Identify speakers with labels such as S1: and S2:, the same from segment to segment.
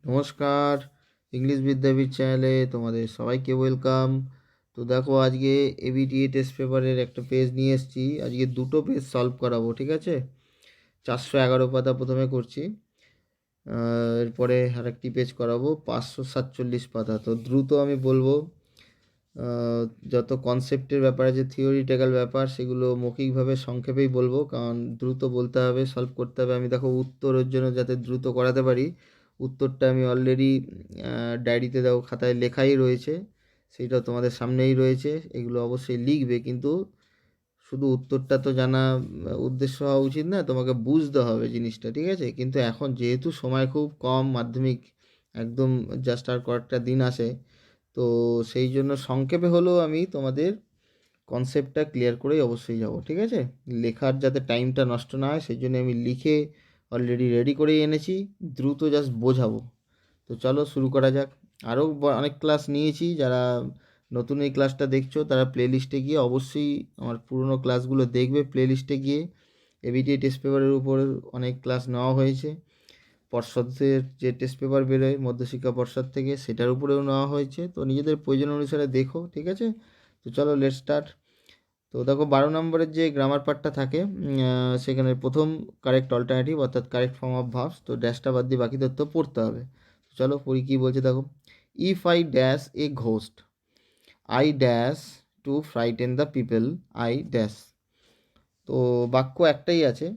S1: নমস্কার, ইংলিশ বিদ্যাপীঠ চ্যানেলে তোমাদের সবাইকে ওয়েলকাম। তো দেখো, আজকে এবিটিএ টেস্ট পেপারের একটা পেজ নিয়ে এসেছি। আজকে দুটো পেজ সলভ করাবো, ঠিক আছে? 411 পাতা প্রথমে করছি, এরপরে আরেকটি পেজ করাবো 547 পাতা। তো দ্রুত আমি বলবো। যত কনসেপ্টের ব্যাপার আছে, থিওরিটিক্যাল ব্যাপার, সেগুলো মৌখিকভাবে সংক্ষেপেই বলবো, কারণ দ্রুত বলতে হবে, সলভ করতে হবে। আমি দেখো উত্তরের জন্য যাতে দ্রুত করাতে পারি, উত্তরটা আমি অলরেডি ডায়েরিতে দেখো খাতায় লেখাই রয়েছে, সেইটা তোমাদের সামনেই রয়েছে। এগুলো অবশ্যই লিখবে, কিন্তু শুধু উত্তরটা তো জানা উদ্দেশ্য হওয়া উচিত না, তোমাকে বুঝতে হবে জিনিসটা, ঠিক আছে? কিন্তু এখন যেহেতু সময় খুব কম, মাধ্যমিক একদম জাস্ট আর কয়েকটা দিন আসে, তো সেই জন্য সংক্ষেপে হলেও আমি তোমাদের কনসেপ্টটা ক্লিয়ার করেই অবশ্যই যাব, ঠিক আছে? লেখার যাতে টাইমটা নষ্ট না হয়, সেই জন্য আমি লিখে অলরেডি রেডি করেই এনেছি, দ্রুত জাস্ট বোঝাবো। তো চলো শুরু করা যাক। আরও অনেক ক্লাস নিয়েছি, যারা নতুন এই ক্লাসটা দেখছো তারা প্লেলিস্টে গিয়ে অবশ্যই আমার পুরনো ক্লাসগুলো দেখবে। প্লেলিস্টে গিয়ে এবিটিএ টেস্ট পেপারের উপর অনেক ক্লাস নেওয়া হয়েছে। পর্ষদের যে টেস্ট পেপার বেরোয় মধ্যশিক্ষা পর্ষদ থেকে, সেটার উপরেও নেওয়া হয়েছে। তো নিজেদের প্রয়োজন অনুসারে দেখো, ঠিক আছে? তো চলো লেট স্টার্ট। তো দেখো 12 নম্বরের যে গ্রামার পার্টটা থাকে, সেখানে প্রথম কারেক্ট অল্টারনেটিভ অর্থাৎ কারেক্ট ফর্ম অফ ভার্বস, তো ড্যাশটা বাদ দিয়ে বাকি তথ্য পড়তে হবে। তো চলো পড়ি, কী বলছে দেখো। If I dash a ghost, I dash to frighten the people, I dash. তো বাক্য একটাই আছে,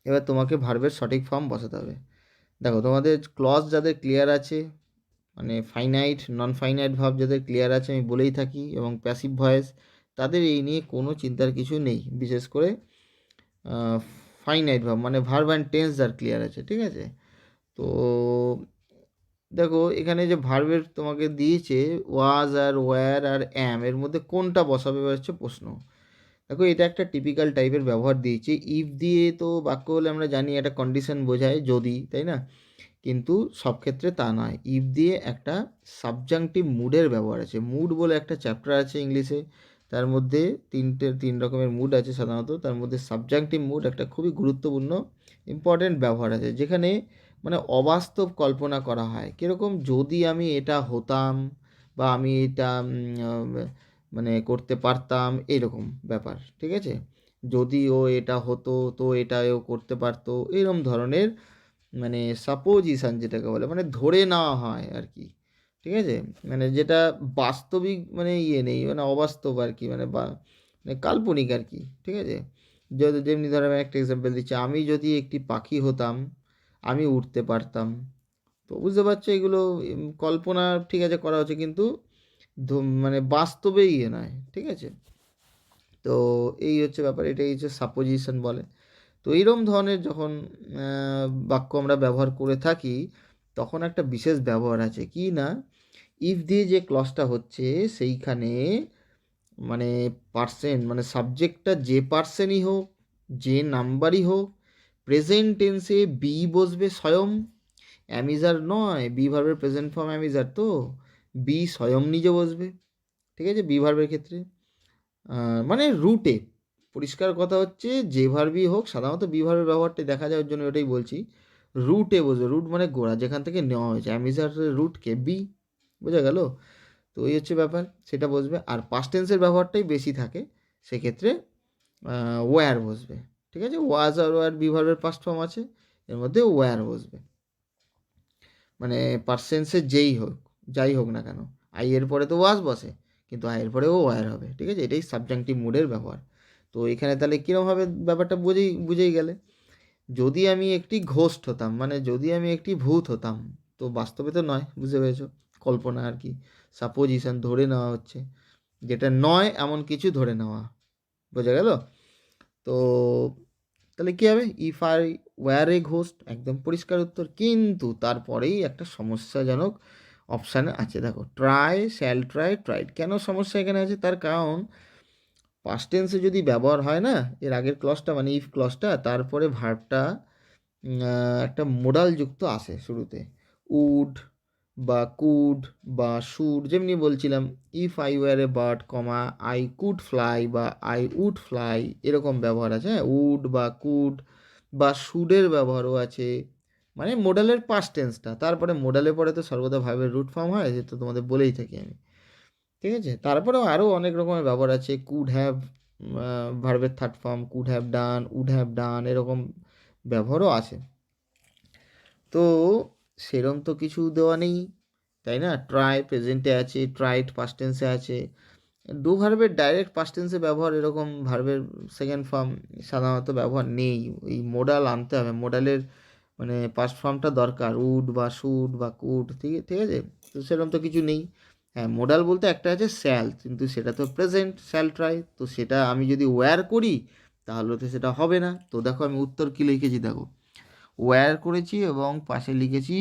S1: এবার তোমাকে ভার্বের সঠিক ফর্ম বসাতে হবে। দেখো তোমাদের ক্লজ যাদের ক্লিয়ার আছে, মানে ফাইনাইট নন ফাইনাইট ভাব যাদের ক্লিয়ার আছে, আমি বলেই থাকি, এবং প্যাসিভ ভয়েস, তাদের এই নিয়ে কোনো চিন্তার কিছু নেই। বিশেষ করে ফাইনাইট ভাব মানে ভার্ব অ্যান্ড টেন্স যার ক্লিয়ার আছে, ঠিক আছে? তো দেখো এখানে যে ভার্বের তোমাকে দিয়েছে, ওয়াজ আর ওয়্যার আর অ্যাম, এর মধ্যে কোনটা বসাবে হচ্ছে প্রশ্ন। দেখো এটা একটা টিপিক্যাল টাইপের ব্যবহার দিয়েছে। ইফ দিয়ে তো বাক্য হলে আমরা জানি একটা কন্ডিশন বোঝায়, যদি, তাই না? কিন্তু সব ক্ষেত্রে তা নয়। ইফ দিয়ে একটা সাবজাংটিভ মুডের ব্যবহার আছে। মুড বলে একটা চ্যাপ্টার আছে ইংলিশে, তার মধ্যে তিন রকমের মুড আছে সাধারণত। তার মধ্যে সাবজাংটিভ মুড একটা খুবই গুরুত্বপূর্ণ ইম্পর্ট্যান্ট ব্যবহার আছে, যেখানে মানে অবাস্তব কল্পনা করা হয়। কীরকম, যদি আমি এটা হতাম, বা আমি এটা মানে করতে পারতাম, এইরকম ব্যাপার, ঠিক আছে? যদি ও এটা হতো তো এটা ও করতে পারতো, এরকম ধরনের মানে সাপোজিশন যেটাকে বলে, মানে ধরে নেওয়া হয় আর কি, ঠিক আছে? মানে যেটা বাস্তবিক মানে ইয়ে নেই, মানে অবাস্তব আর কি, মানে কাল্পনিক আর কি, ঠিক আছে? যদি যেমনি ধরো আমি একটা এক্সাম্পল দিচ্ছি, আমি যদি একটি পাখি হতাম, আমি উড়তে পারতাম। তো বুঝতে পারছো, এগুলো কল্পনা ঠিক আছে করা হচ্ছে, কিন্তু মানে বাস্তবে ইয়ে নয়, ঠিক আছে? তো এই হচ্ছে ব্যাপার, এটাই হচ্ছে সাপোজিশন বলে। তো এইরকম ধরনের যখন বাক্য আমরা ব্যবহার করে থাকি, তখন একটা বিশেষ ব্যবহার আছে, কি না, ইফ দিয়ে যে ক্লজটা হচ্ছে সেইখানে মানে পার্সেন্ট মানে সাবজেক্টটা যে পার্সেনই হোক, যে নাম্বারই হোক, প্রেজেন্ট টেন্সে বি বসবে স্বয়ং, অ্যামিজার নয়। বি ভার্বের প্রেজেন্ট ফর্ম অ্যামিজার, তো বি স্বয়ং নিজে বসবে, ঠিক আছে? বি ভার্বের ক্ষেত্রে মানে রুটে, পরিষ্কার কথা হচ্ছে যে ভার্বই হোক, সাধারণত বি ভার্বের ব্যবহারটা দেখা যায়, ওর জন্য ওটাই বলছি। রুটে বসবে, রুট মানে গোড়া, যেখান থেকে নেওয়া হয়েছে। অ্যামিজার রুটকে বি, বোঝা গেল? তো এই হচ্ছে ব্যাপার, সেটা বসবে। আর পাস্ট টেন্সের ব্যবহারটাই বেশি থাকে, সেক্ষেত্রে ওয়্যার বসবে, ঠিক আছে? ওয়াজ আর ওয়্যার বি ভার্বের পাস্ট ফর্ম আছে, এর মধ্যে ওয়্যার বসবে। মানে পার্সেন্সের যাই হোক না কেন, আই এর পরে তো ওয়াজ বসে, কিন্তু আই এর পরেও ওয়্যার হবে, ঠিক আছে? এটাই সাবজাংটিভ মুডের ব্যবহার। তো এখানে তাহলে কীরকমভাবে ব্যাপারটা বুঝেই গেলে। যদি আমি একটি ঘোস্ট হতাম, মানে যদি আমি একটি ভূত হতাম, তো বাস্তবে তো নয়, বুঝতে পেরেছো? কল্পনা আর কি, সাপোজিশন, ধরে নেওয়া হচ্ছে, যেটা নয় এমন কিছু ধরে নেওয়া, বোঝা গেল? তো তাহলে কী হবে, if I were a ghost, একদম পরিষ্কার উত্তর। কিন্তু তারপরেই একটা সমস্যাজনক অপশান আছে, দেখো, ট্রাই, শ্যাল ট্রাই, ট্রাইড। কেন সমস্যা এখানে আছে, তার কারণ পাস্ট টেন্সে যদি ব্যবহার হয় না, এর আগের ক্লজটা মানে ইফ ক্লজটা, তারপরে ভার্বটা একটা মোডাল যুক্ত আসে শুরুতে, উড বা কুড বা শুড। যেমনি বলছিলাম, if I were a bird comma I could fly বা আই উড ফ্লাই, এরকম ব্যবহার আছে। হ্যাঁ, উড বা কুড বা শুডের ব্যবহারও আছে, মানে মোডালের পাস্ট টেন্সটা, তারপরে মোডালে পরে তো সর্বদা ভার্বের রুট ফর্ম হয়, যে তো তোমাদের বলেই থাকি আমি, ঠিক আছে। তারপরেও আরও অনেক রকমের ব্যবহার আছে, কুড হ্যাভ ভার্বের third form, could have done, would have done, এরকম ব্যবহারও আছে। তো সেরম তো কিছু দেওয়া নেই, তাই না? ট্রাই প্রেজেন্টে আছে, ট্রাইড পাস্ট টেন্সে আছে। ডু ভার্বের ডাইরেক্ট পাস্ট টেন্সে ব্যবহার, এরকম ভার্বের সেকেন্ড ফর্ম সাধারণত ব্যবহার নেই। এই মোডাল আনতে হবে, মোডালের মানে পাস্ট ফর্মটা দরকার, উড বা শুড বা কুড, ঠিক ঠিক আছে। তো সেরকম তো কিছু নেই। হ্যাঁ, মোডাল বলতে একটা আছে স্যাল, কিন্তু সেটা তো প্রেজেন্ট, স্যাল ট্রাই, তো সেটা আমি যদি ওয়্যার করি তাহলে তো সেটা হবে না। তো দেখো আমি উত্তর কী লিখেছি, দেখো ওয়্যার করেছি এবং পাশে লিখেছি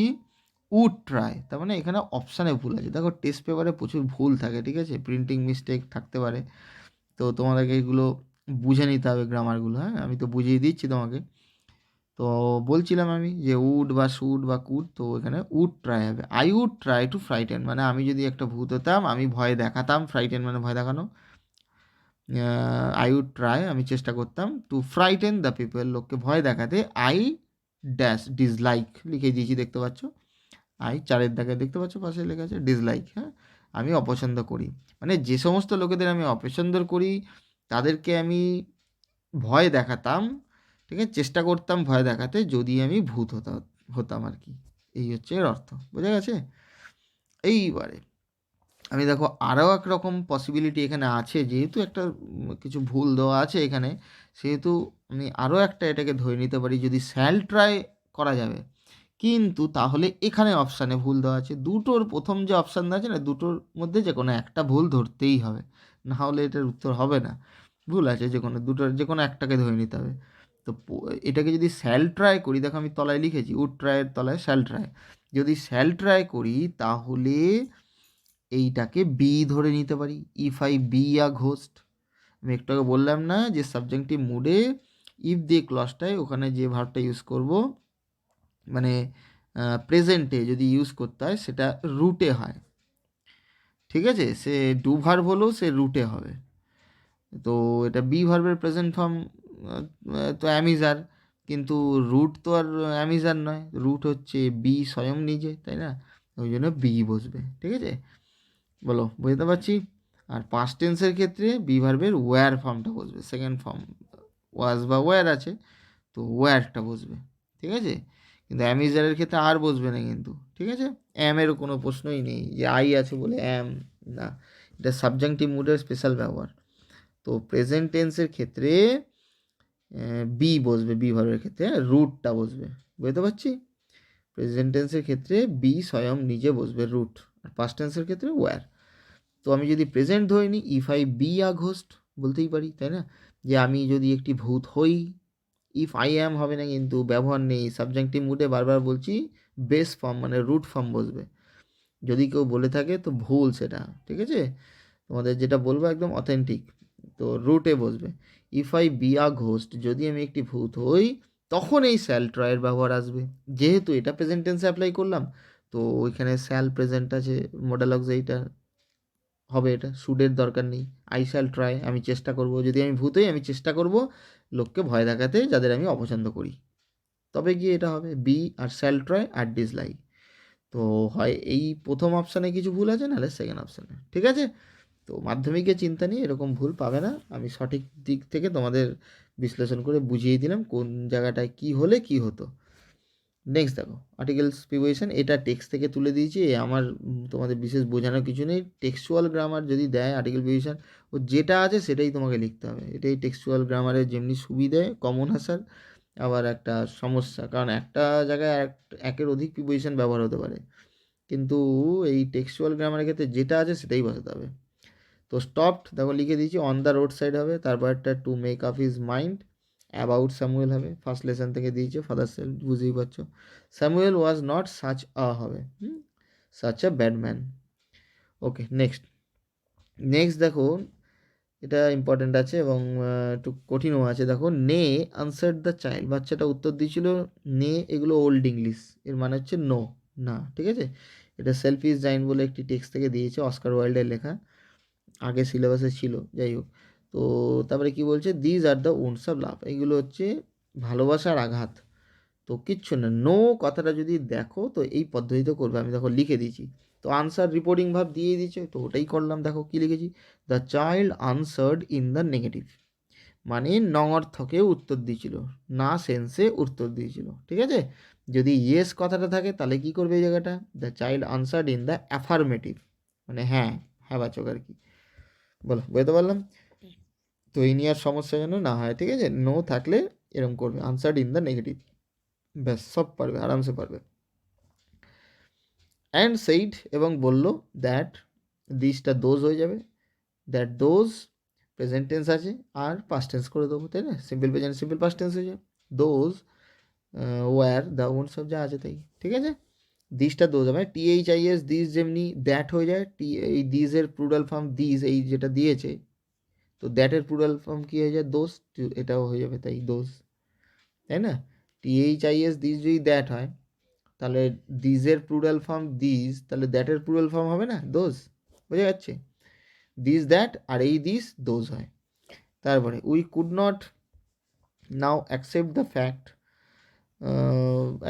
S1: উড ট্রাই, তার মানে এখানে অপশানে ভুল আছে। দেখো টেস্ট পেপারে প্রচুর ভুল থাকে, ঠিক আছে, প্রিন্টিং মিস্টেক থাকতে পারে, তো তোমাদেরকে এগুলো বুঝে নিতে হবে গ্রামারগুলো। হ্যাঁ, আমি তো বুঝিয়ে দিচ্ছি তোমাকে। তো বলছিলাম আমি যে উড বা শুড বা কুড, তো এখানে উড ট্রাই হবে। I would try to frighten, মানে আমি যদি একটা ভূত হতাম আমি ভয় দেখাতাম, ফ্রাইটেন মানে ভয় দেখানো। আই উড ট্রাই আমি চেষ্টা করতাম, টু ফ্রাইটেন দ্য পিপল লোককে ভয় দেখাতে, আই ড্যাশ ডিসলাইক লিখে দিয়েছি দেখতে পাচ্ছ, আই চারের দাগে দেখতে পাচ্ছ পাশে লেখা আছে ডিসলাইক। হ্যাঁ, আমি অপছন্দ করি, মানে যে সমস্ত লোকেদের আমি অপছন্দ করি তাদেরকে আমি ভয় দেখাতাম, ঠিক আছে, চেষ্টা করতাম ভয় দেখাতে যদি আমি ভূত হতাম হতাম আর কি। এই হচ্ছে এর অর্থ, বোঝা গেছে। এইবারে আমি দেখো আরও এক রকম পসিবিলিটি এখানে আছে, যেহেতু একটা কিছু ভুল দেওয়া আছে এখানে, সেহেতু আমি আরও একটা এটাকে ধরে নিতে পারি, যদি স্যাল ট্রাই করা যাবে, কিন্তু তাহলে এখানে অপশানে ভুল দেওয়া আছে। দুটোর প্রথম যে অপশান দেওয়া আছে না, দুটোর মধ্যে যে কোনো একটা ভুল ধরতেই হবে, না হলে এটার উত্তর হবে না। ভুল আছে যে কোনো দুটোর, যে কোনো একটাকে ধরে নিতে হবে। তো এটাকে যদি স্যাল ট্রাই করি, দেখো আমি তলায় লিখেছি উড ট্রাইয়ের তলায় স্যাল ট্রাই, যদি স্যাল ট্রাই করি তাহলে এইটাকে বি ধরে নিতে পারি, if I be a ghost. আমি একটু আগে বললাম না যে সাবজেক্টিভ মুডে ইফ দিয়ে ক্লজটায় ওখানে যে ভার্বটা ইউজ করব, মানে প্রেজেন্টে যদি ইউজ করতে হয় সেটা রুটে হয়, ঠিক আছে, সে ডু ভার্ব হলেও সে রুটে হবে। তো এটা বি ভার্বের প্রেজেন্ট ফর্ম তো অ্যামিজার, কিন্তু রুট তো আর অ্যামিজার নয়, রুট হচ্ছে বি স্বয়ং নিজে, তাই না, ওই জন্য বি বসবে, ঠিক আছে, বলো বুঝতে পারছি। আর পাস্ট টেন্সের ক্ষেত্রে বি ভার্বের ওয়্যার ফর্মটা বসবে, সেকেন্ড ফর্ম ওয়াজ বা ওয়্যার আছে, তো ওয়্যারটা বসবে, ঠিক আছে। কিন্তু অ্যামিজারের ক্ষেত্রে আর বসবে না কিন্তু, ঠিক আছে। অ্যামেরও কোনো প্রশ্নই নেই যে আই আছে বলে অ্যাম, না, এটা সাবজেক্টিভ মুডের স্পেশাল ব্যবহার। তো প্রেজেন্ট টেন্সের ক্ষেত্রে বি বসবে, বি ভার্বের ক্ষেত্রে রুটটা বসবে, বুঝতে পারছি। প্রেজেন্ট টেন্সের ক্ষেত্রে বি স্বয়ং নিজে বসবে রুট, আর পাস্ট টেন্সের ক্ষেত্রে ওয়্যার। তো আমি যদি প্রেজেন্ট ধরে নিই, if I be a ghost বলতেই পারি, তাই না, যে আমি যদি একটি ভূত হই। ইফ আই অ্যাম হবে না, কিন্তু ব্যবহার নেই, সাবজেক্টিভ মুডে বারবার বলছি বেস ফর্ম মানে রুট ফর্ম বসবে। যদি কেউ বলে থাকে তো ভুল সেটা, ঠিক আছে, তোমাদের যেটা বলবো একদম অথেন্টিক, তো রুটে বসবে। If I be a ghost, যদি আমি একটি ভূত হই, তখন এই স্যাল ট্রাইয়ের ব্যবহার আসবে, যেহেতু এটা প্রেজেন্ট টেন্সে অ্যাপ্লাই করলাম, তো ওইখানে স্যাল প্রেজেন্ট আছে, মোডাল অক্সাইটা হবে, এটা শুডের দরকার নেই। আই শ্যাল ট্রাই, আমি চেষ্টা করব, যদি আমি ভূত হই আমি চেষ্টা করব লোককে ভয় দেখাতে যাদের আমি অপছন্দ করি, তবে গিয়ে এটা হবে বি আর শ্যাল ট্রাই আর ডিসলাইক। তো হয় এই প্রথম অপশানে কিছু ভুল আছে, নাহলে সেকেন্ড অপশানে, ঠিক আছে। তো মাধ্যমিকে চিন্তা নিয়ে এরকম ভুল পাবে না, আমি সঠিক দিক থেকে তোমাদের বিশ্লেষণ করে বুঝিয়ে দিলাম কোন জায়গাটায় কি হলে কি হতো। নেক্সট দেখো আর্টিকেলস প্রিপোজিশন, এটা টেক্সট থেকে তুলে দিয়েছি, আমার তোমাদের বিশেষ বোঝানোর কিছু নেই। টেক্সচুয়াল গ্রামার যদি দেয় আর্টিকেল প্রিপোজিশন, ও যেটা আছে সেটাই তোমাকে লিখতে হবে, এটাই টেক্সচুয়াল গ্রামারের যেমনি সুবিধে কমন আসার, আবার একটা সমস্যা, কারণ একটা জায়গায় একের অধিক প্রিপোজিশন ব্যবহার হতে পারে, কিন্তু এই টেক্সচুয়াল গ্রামারের ক্ষেত্রে যেটা আছে সেটাই বসাতে হবে। তো স্টপড দেখো লিখে দিয়েছি, অন দ্য রোড সাইড হবে, তারপর একটা to make up his mind, about Samuel হবে, ফার্স্ট লেসন থেকে দিয়েছে, ফাদার সেল বুঝতেই পারছো। Samuel was not such a হবে, such a bad man. Okay next, next দেখো এটা ইম্পর্ট্যান্ট আছে এবং একটু কঠিনও আছে। দেখো নে আনসার দ্য চাইল্ড, বাচ্চাটা উত্তর দিয়েছিল নে, এগুলো ওল্ড ইংলিশ, এর মানে হচ্ছে নো, না, ঠিক আছে। এটা সেলফিশ জাইন বলে একটি টেক্সট থেকে দিয়েছে, অস্কার ওয়াইল্ডের লেখা, আগে সিলেবাসে ছিল, যাই হোক। তো তারপরে কি বলছে, these are the wounds of love, এগুলো হচ্ছে ভালোবাসার আঘাত, তো কিচ্ছু না, নো কথাটা যদি দেখো তো এই পদ্ধতিতে করবে। আমি দেখো লিখে দিয়েছি, তো আনসার রিপোর্টিং ভাব দিয়ে দিয়েছে, তো ওটাই করলাম। দেখো কি লিখেছি, the child answered in the negative, মানে নঙর্থকে উত্তর দিয়েছিল, না সেন্সে উত্তর দিয়েছিল, ঠিক আছে। যদি ইয়েস কথাটা থাকে তাহলে কি করবে এই জায়গাটা, the child answered in the affirmative, মানে হ্যাঁ, হ্যাঁ বাচক আর কি। বলো, বুঝতে পারলাম? তো এই নিয়ে আর সমস্যা যেন না হয়, ঠিক আছে। নো থাকলে এরকম করবে, আনসার্ড ইন দ্য নেগেটিভ, ব্যাস সব পারবে, আরামসে পারবে। অ্যান্ড সেইড, এবং বললো দ্যাট, দিসটা দোজ হয়ে যাবে, দ্যাট দোজ প্রেজেন্ট টেন্স আছে আর পাস্ট টেন্স করে দেবো, তাই না, simple present simple past tense হয়ে যায়। দোজ ওয়ার দ্য ওন সব যা আছে তাই, ঠিক আছে। দিসটা দোজ হবে, THIS দিস যেমনি দ্যাট হয়ে যায়, এই দিসের প্লুরাল ফর্ম দিস, এই যেটা দিয়েছে, তো দ্যাটের প্লুরাল ফর্ম কী হয়ে যায়, দোজ, এটাও হয়ে যাবে তাই দোজ, তাই না। THIS দিস যদি দ্যাট হয় তাহলে দিজের প্লুরাল ফর্ম দিস, তাহলে দ্যাটের প্লুরাল ফর্ম হবে না দোজ, বোঝা যাচ্ছে। দিস দ্যাট আর এই দিস দোজ হয়। তারপরে we could not now accept the fact,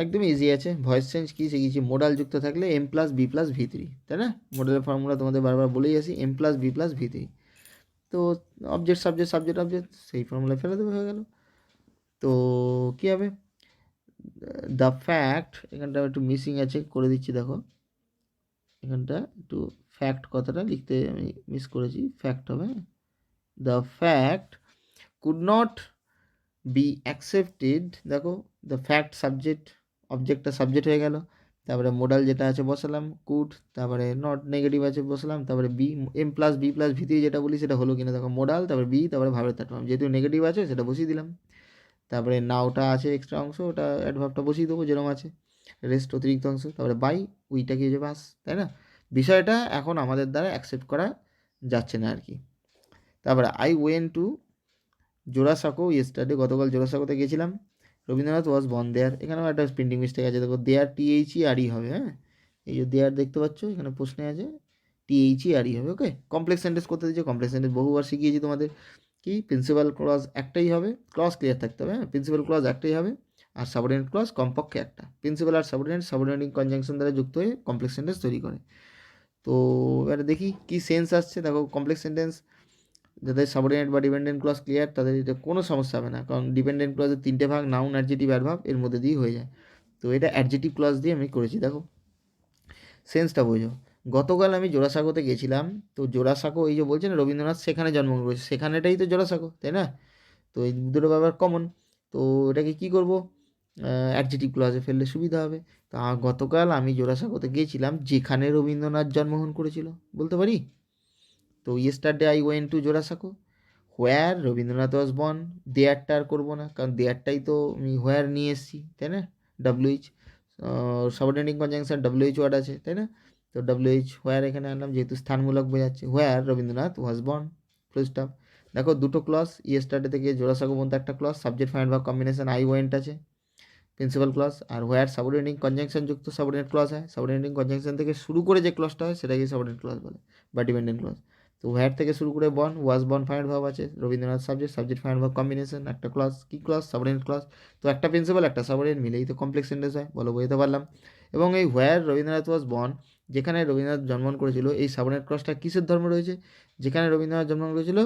S1: একদম ইজি আছে। ভয়েস চেঞ্জ কী শিখেছি, মোডাল যুক্ত থাকলে M+B+V3, তাই না। মোডালের ফর্মুলা তোমাদের বারবার বলেই আসি, M+B+V3। তো অবজেক্ট সাবজেক্ট সাবজেক্ট অবজেক্ট, সেই ফর্মুলা ফেলে দেবে, হয়ে গেল। তো কী হবে, দ্য ফ্যাক্ট, এখানটা একটু মিসিং আছে, করে দিচ্ছি দেখো, এখানটা একটু ফ্যাক্ট কথাটা লিখতে আমি মিস করেছি, ফ্যাক্ট হবে। The fact could not be accepted, দেখো দ্য ফ্যাক্ট সাবজেক্ট, অবজেক্টটা সাবজেক্ট হয়ে গেল, তারপরে মোডাল যেটা আছে বসালাম কুড, তারপরে নট নেগেটিভ আছে বসালাম, তারপরে বি M+B+V3 যেটা বলি সেটা হলো কিনা দেখো, মোডাল, তারপরে বি, তারপরে ভাবের থার্ড ফর্ম, যেহেতু নেগেটিভ আছে সেটা বসিয়ে দিলাম। তারপরে নাওটা আছে এক্সট্রা অংশ, ওটা অ্যাডভার্বটা বসিয়ে দেবো যেরকম আছে, রেস্ট অতিরিক্ত অংশ, তারপরে বাই, উইটা কি হয়ে বাস, তাই না। বিষয়টা এখন আমাদের দ্বারা অ্যাকসেপ্ট করা যাচ্ছে না আর কি। তারপরে I went to Jorasanko yesterday, গতকাল জোড়াসাঁকোতে গেছিলাম, রবীন্দ্রনাথ ওয়াজ বর্ন দেয়ার, এখানেও একটা প্রিন্টিং মিস্টেক আছে, দেখো দেয়ার THERE হবে, হ্যাঁ, এই যে দেয়ার দেখতে পাচ্ছ এখানে প্রশ্নে আছে THERE হবে, ওকে। কমপ্লেক্স সেন্টেন্স করতে দিচ্ছে, কমপ্লেক্স সেন্টেন্স বহুবার শিখিয়েছি তোমাদের, কি প্রিন্সিপাল ক্লজ একটাই হবে, ক্লজ ক্লিয়ার থাকতে হবে, হ্যাঁ, প্রিন্সিপাল ক্লজ একটাই হবে, আর সাবঅর্ডিনেট ক্লজ কমপক্ষে একটা, প্রিন্সিপাল আর সাবঅর্ডিনেটিং কনজাংশন দ্বারা যুক্ত হয়ে কমপ্লেক্স সেন্টেন্স তৈরি করে। তো এবারে দেখি কি সেন্স আসছে, দেখো কমপ্লেক্স সেন্টেন্স যাদের সাবঅর্ডিনেট বা ডিপেন্ডেন্ট ক্লজ ক্লিয়ার তাদের এটা কোনো সমস্যা হবে না, কারণ ডিপেন্ডেন্ট ক্লজের 3টে ভাগ, নাউন, অ্যাডজেক্টিভ, অ্যাডভার্ব, এর মধ্যে দিয়ে হয়ে যায়। তো এটা অ্যাডজেক্টিভ ক্লজ দিয়ে আমি করেছি, দেখো সেন্সটা বোঝো। গতকাল আমি জোড়াসাঁকোতে গেছিলাম, তো জোড়াসাঁকো এই যে বলছে না রবীন্দ্রনাথ সেখানে জন্মগ্রহণ করেছে, সেখানেটাই তো জোড়াসাঁকো, তাই না। তো এই দুটো ব্যাপার কমন, তো এটাকে কী করবো, অ্যাডজেক্টিভ ক্লজে ফেললে সুবিধা হবে। তা গতকাল আমি জোড়াসাঁকোতে গিয়েছিলাম যেখানে রবীন্দ্রনাথ জন্মগ্রহণ করেছিল, বলতে পারি। তো yesterday I went to Jorasanko, where Rabindranath was born, দেয়ারটা আর করবো না, কারণ দেয়ারটাই তো আমি হোয়ার নিয়ে এসেছি, তাই না। WH subordinating conjunction WH word আছে, তাই না। তো WH হোয়ার এখানে আনলাম, যেহেতু স্থানমূলক বোঝাচ্ছে, where Rabindranath was born, full stop. দেখো দুটো ক্লজ, ইয়েস্টারডে থেকে জোড়াসাঁকো পর্যন্ত একটা clause, subject finite verb combination I went আছে, প্রিন্সিপাল ক্লজ, আর হোয়ার সাবঅর্ডিনেটিং কনজাংশন যুক্ত সাবঅর্ডিনেট ক্লজ হয়, সাবঅর্ডিনেটিং কনজাংশন থেকে শুরু করে যে ক্লজটা হয় সেটাকে সাবঅর্ডিনেট ক্লজ বলে বা ডিপেন্ডেন্ট ক্লজ। তো হোয়ার থেকে শুরু করে born, was born finite verb আছে, Rabindranath subject, subject finite verb combination একটা ক্লজ, কি ক্লজ, সাবঅর্ডিনেট ক্লজ। তো একটা প্রিন্সিপাল একটা সাবঅর্ডিনেট মিলেই তো কমপ্লেক্স সেন্টেন্স হয়, বলো বুঝতে পারলাম। এবং এই হোয়ার রবীন্দ্রনাথ ওয়াজ বর্ন, যেখানে রবীন্দ্রনাথ জন্মগ্রহণ করেছিল, এই সাবঅর্ডিনেট ক্লজটা কিসের ধর্ম রয়েছে, যেখানে রবীন্দ্রনাথ জন্মগ্রহণ করেছিল,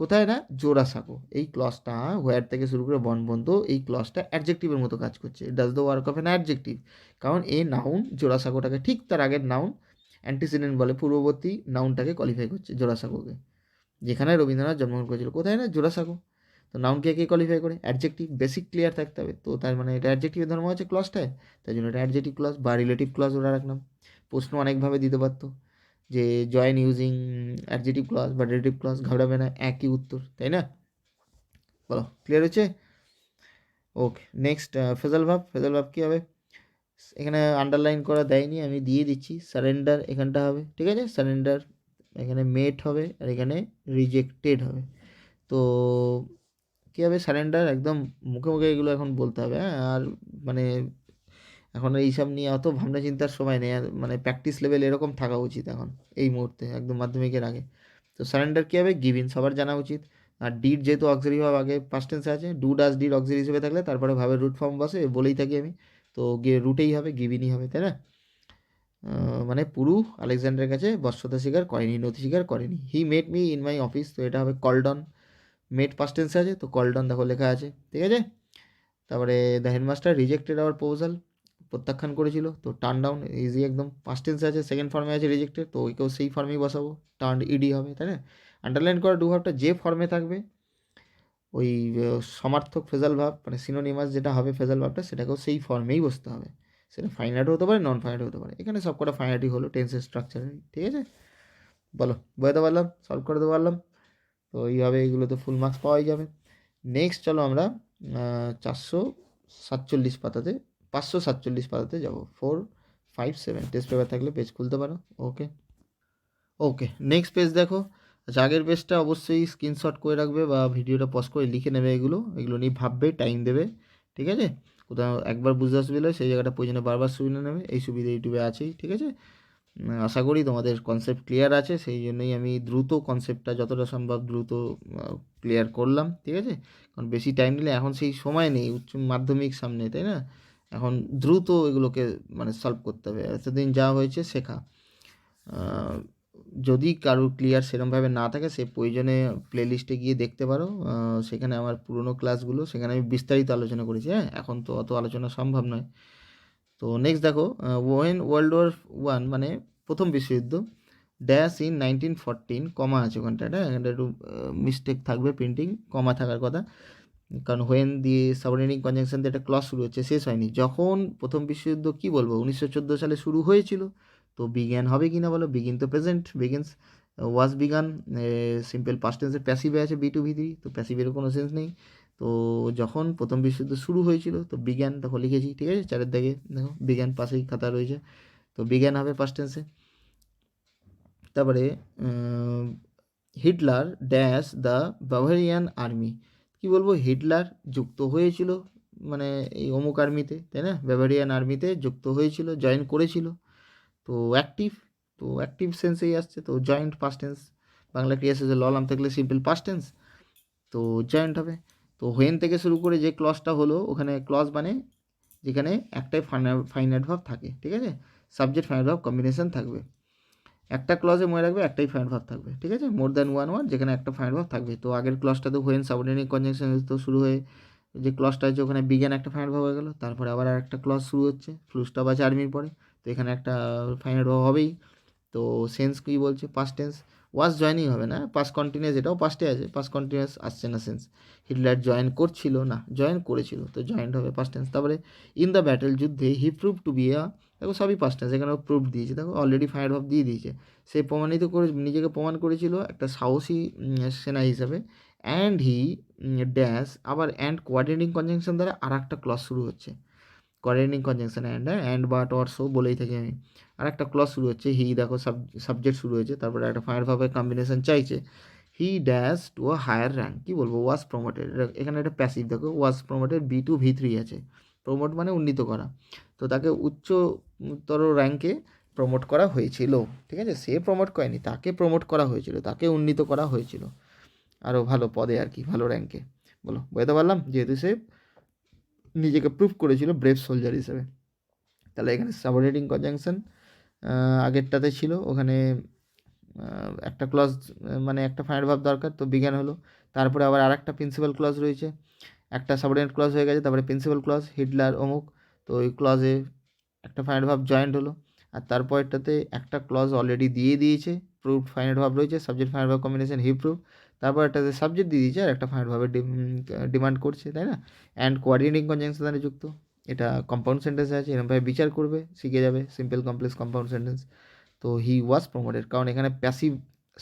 S1: কোথায় না, জোড়াসাঁকো। এই ক্লজটা হোয়ার থেকে শুরু করে বন পর্যন্ত এই ক্লজটা অ্যাডজেক্টিভের মতো কাজ করছে, does the work of an adjective, কারণ এই নাউন জোড়াসাঁকোটাকে ঠিক তার আগের নাউন অ্যান্টিসিডেন্ট বলে, পূর্ববর্তী নাউনটাকে কোয়ালিফাই করছে জোড়াসাঁকোকে, যেখানে রবীন্দ্রনাথ জন্মগ্রহণ করেছিল, কোথায় না, জোড়াসাঁকো। তো নাউনকে কে কোয়ালিফাই করে, অ্যাডজেক্টিভ, বেসিক ক্লিয়ার থাকতে হবে, তো তার মানে এটা অ্যাডজেক্টিভের ধর্ম আছে ক্লজটায়, তাই জন্য এটা অ্যাডজেক্টিভ ক্লজ বা রিলেটিভ ক্লজ ওরা রাখলাম। প্রশ্ন অনেকভাবে দিতে পারতো যে জয়েন ইউজিং অ্যাডজেক্টিভ ক্লজ বা রিলেটিভ ক্লজ, ঘাবড়াবে না, একই উত্তর, তাই না। বলো ক্লিয়ার হচ্ছে। Okay, next phrasal verb, phrasal verb কী হবে, এখানে আন্ডারলাইন করা দেয়নি, আমি দিয়ে দিচ্ছি, সারেন্ডার এখানটা হবে, ঠিক আছে, সারেন্ডার এখানে মেট হবে আর এখানে রিজেক্টেড হবে। তো কী হবে, সারেন্ডার একদম মুখে মুখে এগুলো এখন বলতে হবে, হ্যাঁ, আর মানে এখন এইসব নিয়ে অত ভাবনা চিন্তার সময় নেই, আর মানে প্র্যাকটিস লেভেল এরকম থাকা উচিত এখন এই মুহূর্তে, একদম মাধ্যমিকের আগে। তো সারেন্ডার কী হবে, গিভিন সবার জানা উচিত, আর ডিড যেহেতু অক্সিলারি ভার্ব আগে পাস্ট টেন্সে আছে, ডু ডাজ ডিড অক্সিলারি হিসেবে থাকলে তারপরে ভাবের রুট ফর্ম বসে, বলেই থাকি আমি, তো গিয়ে রুটেই হবে, গিভিনই হবে, তাই না? মানে পুরু আলেকজান্ডারের কাছে বশ্যতা স্বীকার করেনি, নথি স্বীকার করেনি। He met me in my office, তো এটা হবে কল্ড অন, মেট পাস্ট টেন্সে আছে তো কল্ড অন দেখো লেখা আছে, ঠিক আছে? তারপরে the headmaster rejected our proposal, প্রত্যাখ্যান করেছিল, তো টার্ন ডাউন ইজি একদম পাস্ট টেন্সে আছে, সেকেন্ড ফর্মে আছে রিজেক্টেড, তো ওইকেও সেই ফর্মেই বসাবো, টার্ন ইডি হবে, তাই না? আন্ডারলাইন করা ডু ভার্বটা যে ফর্মে থাকবে ওই সমার্থক ফেজাল ভাব মানে সিনোনিমাস যেটা হবে ফেজাল ভাবটা, সেটাকেও সেই ফর্মেই বসতে হবে, সেটা ফাইনাইট হতে পারে, নন ফাইনাইট হতে পারে, এখানে সব কটা ফাইনাইটই হলো টেন্সের স্ট্রাকচারে, ঠিক আছে? বলো, বোঝাতে পারলাম, সলভ করে দিতে পারলাম, তো এইভাবে এইগুলোতে ফুল মার্কস পাওয়াই যাবে। নেক্সট চলো আমরা 447 পাতাতে 547 পাতাতে যাবো, 457 টেস্ট পেপার থাকলে পেজ খুলতে পারো। ওকে ওকে, নেক্সট পেজ দেখো। আচ্ছা, আগের পেজটা অবশ্যই স্ক্রিনশট করে রাখবে বা ভিডিওটা পজ করে লিখে নেবে, এগুলো নিয়ে ভাববে, টাইম দেবে, ঠিক আছে? কোথাও একবার বুঝতে অসুবিধা হয় সেই জায়গাটা প্রয়োজনে বারবার সুবিধা নেবে, এই সুবিধা ইউটিউবে আছেই, ঠিক আছে? আশা করি তোমাদের কনসেপ্ট ক্লিয়ার আছে, সেই জন্যই আমি দ্রুত কনসেপ্টটা যতটা সম্ভব দ্রুত ক্লিয়ার করলাম, ঠিক আছে? কারণ বেশি টাইম নিলে এখন সেই সময় নেই, উচ্চ মাধ্যমিক সামনে, তাই না? এখন দ্রুত এগুলোকে মানে সলভ করতে হবে, এতদিন যা হয়েছে শেখা। যদি কারোর ক্লিয়ার সেরকমভাবে না থাকে সে প্রয়োজনে প্লেলিস্টে গিয়ে দেখতে পারো, সেখানে আমার পুরনো ক্লাসগুলো, সেখানে আমি বিস্তারিত আলোচনা করেছি, হ্যাঁ? এখন তো অত আলোচনা সম্ভব নয়। তো নেক্সট দেখো, ওয়েন ওয়ার্ল্ড ওয়ার ওয়ান মানে প্রথম বিশ্বযুদ্ধ, ড্যাশ ইন 1914, কমা আছে ওখানটা, হ্যাঁ? এখানটা একটু মিস্টেক থাকবে, প্রিন্টিং কমা থাকার কথা, কারণ হোয়েন দিয়ে সাবঅর্ডিনেটিং কনজাংশন দিয়ে একটা ক্লজ শুরু হচ্ছে, শেষ হয়নি। যখন প্রথম বিশ্বযুদ্ধ কী বলবো 1914 সালে শুরু হয়েছিল, তো বিজ্ঞান হবে কি না বলো? বিগিন তো প্রেজেন্ট, বিগিনস ওয়াজ বিগান, সিম্পল পাস্ট টেন্সের প্যাসিভে আছে বি টু ভি থ্রি, তো প্যাসিভেরও কোনো সেন্স নেই। তো যখন প্রথম বিশ্বযুদ্ধ শুরু হয়েছিল তো বিজ্ঞান দেখো লিখেছি, ঠিক আছে? চারের দাগে দেখো বিজ্ঞান পাশেই খাতা রয়েছে, তো বিজ্ঞান হবে পাস্ট টেন্সে। তারপরে Hitler dash the Bavarian army, কি বলবো, হিটলার যুক্ত হয়েছিল মানে এই অমুক আর্মিতে, তাই না? বাভারিয়ান আর্মিতে যুক্ত হয়েছিল, জয়েন করেছিল, তো অ্যাক্টিভ, তো অ্যাক্টিভ সেন্সেই আসছে, তো জয়েন্ট পাস্ট টেন্স, বাংলা ক্রিয়া শেষে ললাম থাকলে সিম্পল পাস্ট টেন্স, তো জয়েন্ট হবে। তো হোয়েন থেকে শুরু করে যে ক্লজটা হলো, ওখানে ক্লজ মানে যেখানে একটাই ফাইনাইট ভার্ব থাকে, ঠিক আছে? সাবজেক্ট ফাইনাইট ভার্ব কম্বিনেশন থাকবে, একটা ক্লজে মনে রাখবে একটাই ফাইনাইট ভার্ব থাকবে, ঠিক আছে? মোর দ্যান ওয়ান ওয়ার্ড যেখানে একটা ফাইনাইট ভার্ব থাকবে। তো আগের ক্লজটা তো হোয়েন সাবঅর্ডিনেটিং কনজাংশন তো শুরু হয়ে যে ক্লজটা আছে ওখানে বিজ্ঞান একটা ফাইনাইট ভার্ব হয়ে গেল, তারপরে আবার একটা ক্লজ শুরু হচ্ছে, ফুল স্টপ আছে আর্মির পরে, তো এখানে একটা ফাইনাইট ভার্ব হবেই। তো সেন্স কী বলছে? পাস্ট টেন্স, ওয়াজ জয়নিং হবে না, পাস্ট কন্টিনিউয়াস, এটাও পাস্টে আছে, পাস্ট কন্টিনিউয়াস আসছে না সেন্স। হিটলার জয়েন করছিল না, জয়েন করেছিল, তো জয়েন্ট হবে পাস্ট টেন্স। তারপরে ইন দ্য ব্যাটেল, যুদ্ধে, হি প্রুভ টু বি দেখো সবই পাস্ট টেন্স, এখানেও প্রুভ দিয়েছে, দেখো অলরেডি ফায়ার ভাব দিয়ে দিয়েছে, সে প্রমাণিত করে নিজেকে প্রমাণ করেছিল একটা সাহসী সেনা হিসাবে। অ্যান্ড হি ড্যাশ, আবার অ্যান্ড কোয়ার্ডিনেটিং কনজাংশন দ্বারা আর একটা ক্লজ শুরু হচ্ছে, কোয়ার্ডিনেটিং কনজাংশন অ্যান্ড বাট অর বলেই থাকি আমি, আর একটা ক্লজ শুরু হচ্ছে, হি দেখো সাবজেক্ট শুরু হয়েছে, তারপরে একটা ফায়ার ভাবের কম্বিনেশন চাইছে, he dash to a higher rank, কী বলবো, ওয়াজ প্রমোটেড, এখানে একটা প্যাসিভ দেখো, was promoted be to V three আছে, প্রমোট মানে উন্নীত করা, তো তাকে উচ্চতর র্যাঙ্কে প্রমোট করা হয়েছিল, ঠিক আছে? সে প্রমোট করেনি, তাকে প্রমোট করা হয়েছিল, তাকে উন্নীত করা হয়েছিল আরও ভালো পদে আর কি, ভালো র্যাঙ্কে। বলো, বুঝতে পারলাম, যেহেতু সে নিজেকে প্রুভ করেছিল ব্রেভ সোলজার হিসেবে। তাহলে এখানে সাবঅর্ডিনেটিং কনজাংশন আগেরটাতে ছিল, ওখানে একটা ক্লজ মানে একটা ফাইনাইট ভার্ব দরকার, তো বিজ্ঞান হলো। তারপরে আবার আর একটা প্রিন্সিপাল ক্লজ রয়েছে, একটা সাবঅর্ডিনেট ক্লজ হয়ে গেছে, তারপরে প্রিন্সিপাল ক্লজ হিটলার অমুক, তো ওই ক্লজে একটা ফাইনাইট ভার্ব জয়েন্ট হলো। আর তারপরটাতে একটা ক্লজ অলরেডি দিয়ে দিয়েছে, প্রুভড ফাইনাইট ভার্ব রয়েছে, সাবজেক্ট ফাইনাইট ভার্ব কম্বিনেশন হি প্রুভ, তারপর একটাতে সাবজেক্ট দিয়ে দিয়েছে আর একটা ফাইনাইট ভার্বের ডিমান্ড করছে, তাই না? অ্যান্ড কোয়ার্ডিনেটিং কনজাংশন দ্বারা যুক্ত, এটা কম্পাউন্ড সেন্টেন্সে আছে, এরকমভাবে বিচার করবে, শিখে যাবে সিম্পল কমপ্লেক্স কম্পাউন্ড সেন্টেন্স। তো হি ওয়াজ প্রমোটেড, কারণ এখানে প্যাসিভ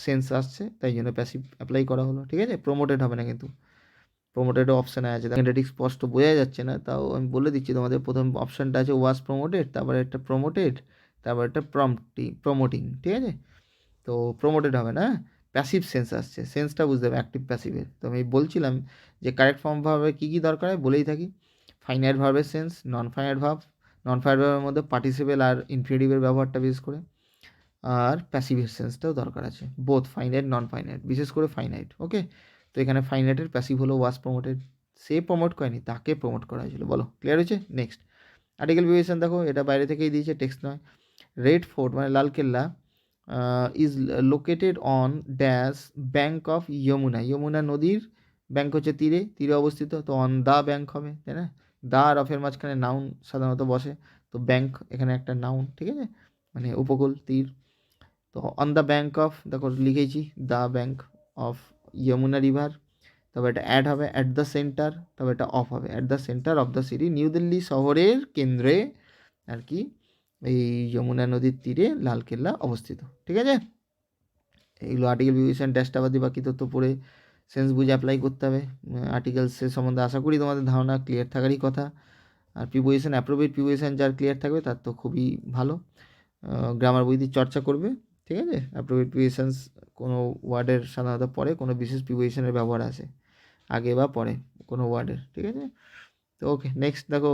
S1: সেন্স আসছে তাই জন্য প্যাসিভ অ্যাপ্লাই করা হলো, ঠিক আছে? প্রমোটেড হবে না কিন্তু, প্রমোটেডও অপশানে আছে, এটা ঠিক স্পষ্ট বোঝা যাচ্ছে না, তাও আমি বলে দিচ্ছি তোমাদের, প্রথম অপশানটা আছে ওয়াজ প্রমোটেড, তারপরে একটা প্রমোটেড, তারপর একটা প্রমোটিং, ঠিক আছে? তো প্রমোটেড হবে না, প্যাসিভ সেন্স আসছে, সেন্সটা বুঝতে হবে অ্যাক্টিভ প্যাসিভের। তো আমি বলছিলাম যে কারেক্ট ফর্ম ভাবে কী কী দরকার হয় বলেই থাকি, ফাইনাইট ভার্বের sense, non finite verb, non finite ভার্বের মধ্যে পার্টিসিপেল আর ইনফিনিটিভের ব্যবহারটা বিশেষ করে, আর প্যাসিভ সেন্সটাও দরকার আছে, বোথ ফাইনাইট নন ফাইনাইট, বিশেষ করে ফাইনাইট। ওকে, তো এখানে ফাইনাইটের প্যাসিভ হলো ওয়াজ প্রমোটেড, সে প্রমোট করেনি, তাকে প্রমোট করা হয়েছিল। বলো ক্লিয়ার হয়েছে? নেক্সট আর্টিকেল বিভেশন দেখো, এটা বাইরে থেকেই দিয়েছে, টেক্সট নয়। রেড ফোর্ট মানে Lal Qila is located on dash bank of Yamuna, Yamuna নদীর ব্যাঙ্ক হচ্ছে তীরে, তীরে অবস্থিত, তো অন দ্য ব্যাঙ্ক হবে, তাই না? দা আর অফের মাঝখানে নাউন সাধারণত বসে, তো ব্যাঙ্ক এখানে একটা নাউন, ঠিক আছে, মানে উপকূল, তীর। তো অন দ্য ব্যাঙ্ক অফ দেখো লিখেছি, the bank of Yamuna river, তবে এটা অ্যাড হবে, অ্যাট দ্য সেন্টার, তবে এটা অফ হবে, at the centre of the city, new Delhi শহরের কেন্দ্রে আর কি এই যমুনা নদীর তীরে লালকেল্লা অবস্থিত, ঠিক আছে? এইগুলো আর্টিকেল বিভূষণ ড্যাশটাবাদি বাকি তথ্য পড়ে সেন্স বুঝে অ্যাপ্লাই করতে হবে। আর্টিকেলসের সম্বন্ধে আশা করি তোমাদের ধারণা ক্লিয়ার থাকারই কথা। আর প্রিপোজিশন, অ্যাপ্রোপ্রিয়েট প্রিপোজিশন যার ক্লিয়ার থাকবে তার তো খুবই ভালো, গ্রামার বই দিয়ে চর্চা করবে, ঠিক আছে? অ্যাপ্রোপ্রিয়েট প্রিপোজিশনস কোনো ওয়ার্ডের সাধারণত পরে কোনো বিশেষ প্রিপোজিশনের ব্যবহার আছে, আগে বা পরে কোনো ওয়ার্ডের, ঠিক আছে? তো ওকে, নেক্সট দেখো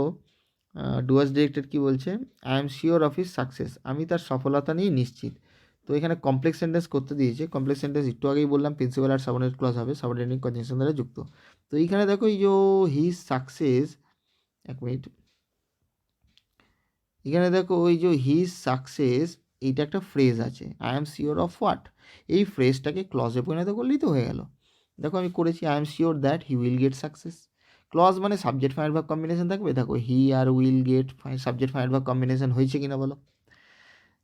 S1: ডুয়ার্স ডিরেক্টেড কী বলছে, I am sure of his success, আমি তার সফলতা নিয়ে নিশ্চিত। তো এখানে কমপ্লেক্স সেন্টেন্স করতে দিয়েছে, কমপ্লেক্স সেন্টেন্স একটু আগেই বললাম প্রিন্সিপাল আর সাবঅর্ডিনেট ক্লজ হবে, সাবঅর্ডিনেটিং কনজাংশন দ্বারা যুক্ত। তো এইখানে দেখো এই যে হিজ সাকসেস, এক মিনিট, এখানে দেখো ওই যে হিজ সাকসেস, এইটা একটা ফ্রেজ আছে, I am sure of what, এই ফ্রেজটাকে ক্লজে পরিণত করলেই তো হয়ে গেল। দেখো আমি করেছি, I am sure that he will get success. Clause মানে সাবজেক্ট ফাইনাল ভার্ব কম্বিনেশন থাকবে, দেখো হি আর will get subject final verb combination হয়েছে কিনা বলো,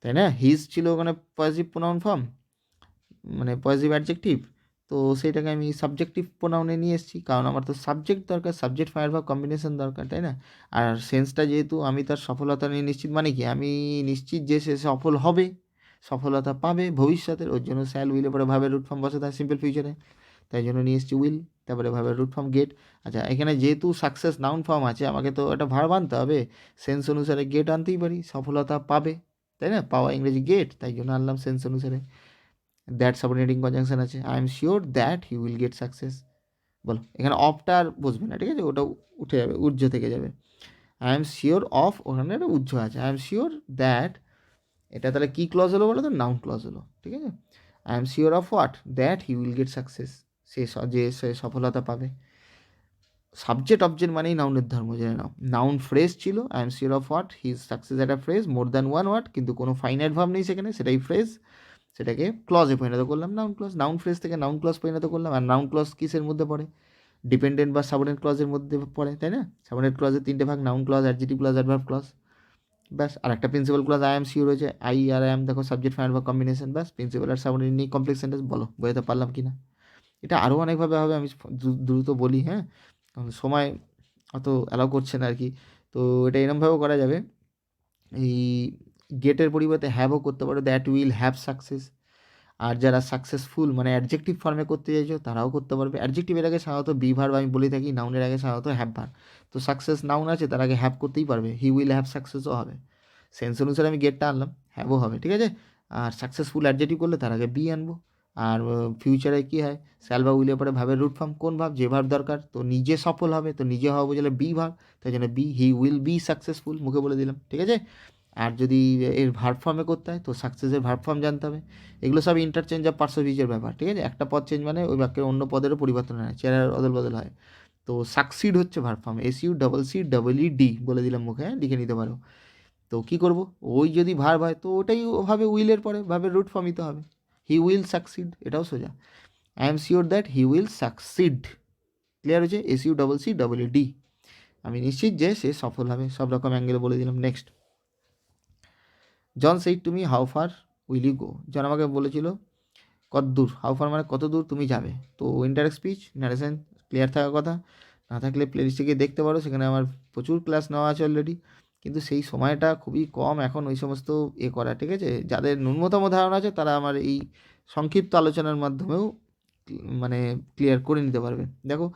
S1: তাই না? হিজ ছিল ওখানে পজিটিভ প্রোনাউন ফর্ম, মানে পজিটিভ অ্যাডজেক্টিভ, তো সেইটাকে আমি সাবজেক্টিভ প্রোনাউনে নিয়ে এসেছি, কারণ আমার তো সাবজেক্ট দরকার, সাবজেক্ট ফাইনাল ভার্ব কম্বিনেশন দরকার, তাই না? আর সেন্সটা যেহেতু আমি তার সফলতা নিয়ে নিশ্চিত, মানে কি আমি নিশ্চিত যে সে সফল হবে, সফলতা পাবে ভবিষ্যতের, ওর জন্য স্যাল উইলের পরে ভাবে রুট ফর্ম বসে তার সিম্পল ফিউচারে, তাই জন্য নিয়ে এসেছি উইল, তারপরে ভাবে রুট ফর্ম গেট। আচ্ছা এখানে যেহেতু সাকসেস নাউন ফর্ম আছে, আমাকে তো একটা ভার্ব আনতে হবে, সেন্স অনুসারে গেট আনতেই পারি, সফলতা পাবে, তাই না? পাওয়া ইংরেজি গেট, তাই জন্য আনলাম সেন্স অনুসারে। দ্যাট সাবঅর্ডিনেটিং কনজাংশন আছে, I am sure that he will get success. বলো এখানে অফটা আর বসবে না, ঠিক আছে, ওটা উঠে যাবে, উজ্জ থেকে যাবে। আই এম শিওর অফ, ওখানে একটা উজ্জ আছে, আই এম শিওর দ্যাট, এটা তাহলে কী ক্লজ হলো বলো তো? নাউন ক্লজ হলো, ঠিক আছে? I am sure of what, that he will get success, সে সফলতা পাবে। সাবজেক্ট অবজেক্ট মানেই নাউনের ধর্ম, জেনে নাও। নাউন ফ্রেজ ছিল, I am sure of what, his success একটা phrase, more than one word, কিন্তু কোনো ফাইনাইট ভার্ব নেই সেখানে, সেটাই ফ্রেজ, সেটাকে ক্লজে পরিণত করলাম, নাউন ক্লজ, নাউন ফ্রেজ থেকে নাউন ক্লজ পরিণত করলাম। আর নাউন ক্লজ কিসের মধ্যে পড়ে? ডিপেন্ডেন্ট বা সাবঅর্ডিনেট ক্লজের মধ্যে পড়ে, তাই না? সাবঅর্ডিনেট ক্লজের তিনটে ভাগ, noun clause, adjective clause, adverb clause, ব্যাস। আর একটা principal clause, I am sure হয়েছে, আই আর আই এম দেখো সাবজেক্ট ফাইনাল ভার্ব কম্বিনেশন, ব্যাস। প্রিন্সিপাল আর সাবঅর্ডিনেট নিয়ে কমপ্লেক্স সেন্টেন্স। বলো বোঝাতে পারলাম কি না? এটা আরও অনেকভাবে হবে, আমি দ্রুত বলি, হ্যাঁ, কারণ সময় অত অ্যালাউ করছে না আর কি। তো এটা এরমভাবেও করা যাবে, এই গেটের পরিবর্তে হ্যাভও করতে পারো, দ্যাট উইল হ্যাভ সাকসেস। আর যারা সাকসেসফুল মানে অ্যাডজেক্টিভ ফর্মে করতে চাইছো তারাও করতে পারবে। অ্যাডজেক্টিভের আগে সাধারণত বি ভার্ব আমি বলে থাকি, নাউনের আগে সাধারণত হ্যাভ ভার্ব। তো সাকসেস নাউন আছে, তার আগে হ্যাভ করতেই পারবে, হি উইল হ্যাভ সাকসেসও হবে, সেন্স অনুসারে আমি গেটটা আনলাম, হ্যাভও হবে, ঠিক আছে? আর সাকসেসফুল অ্যাডজেক্টিভ করলে তার আগে বি আনবো। আর ফিউচারে কী হয়, স্যাল বা উইলের পরে ভাবের রুট ফর্ম, কোন ভাব? যে ভাব দরকার, তো নিজে সফল হবে, তো নিজে হওয়া বোঝালে বি ভাব, তাই জন্য be, he will be successful, মুখে বলে দিলাম, ঠিক আছে? আর যদি এর ভার্ব ফর্মে করতে হয় তো সাকসেসের ভার্ব ফর্ম জানতে হবে। এগুলো সব ইন্টারচেঞ্জ অফ পার্সোভিজের ব্যাপার, ঠিক আছে? একটা পদ চেঞ্জ মানে ওই বাক্যের অন্য পদেরও পরিবর্তন হয়, চেহারার অদল বদল হয়। তো সাকসিড হচ্ছে ভার্ব ফর্ম, SUCCEED বলে দিলাম মুখে, হ্যাঁ, লিখে নিতে পারো। তো কী করব, ওই যদি ভার্ব হয় তো ওটাই ওভাবে উইলের পরে ভার্বের রুট ফর্ম নিতে হবে, হি উইল সাকসিড, এটাও সোজা। I am sure that he will succeed, clear হয়েছে? SUCCEED। আমি নিশ্চিত যে সে সফল হবে, সব রকম অ্যাঙ্গেলে বলে দিলাম। Next, John said to me how far will you go, John আমাকে বলেছিল কত দূর, হাউ ফার মানে কত দূর তুমি যাবে। তো ইনডাইরেক্ট স্পিচ, ন্যারেশন ক্লিয়ার থাকার কথা, না থাকলে প্লেলিস্টে গিয়ে দেখতে পারো, সেখানে আমার প্রচুর ক্লাস নেওয়া আছে অলরেডি, কিন্তু সেই সময়টা খুবই কম এখন ওই সমস্ত করা, ঠিক আছে? যাদের ন্যূনতম ধারণা আছে তারা আমার এই সংক্ষিপ্ত আলোচনার মাধ্যমেও মানে ক্লিয়ার করে নিতে পারবে। দেখো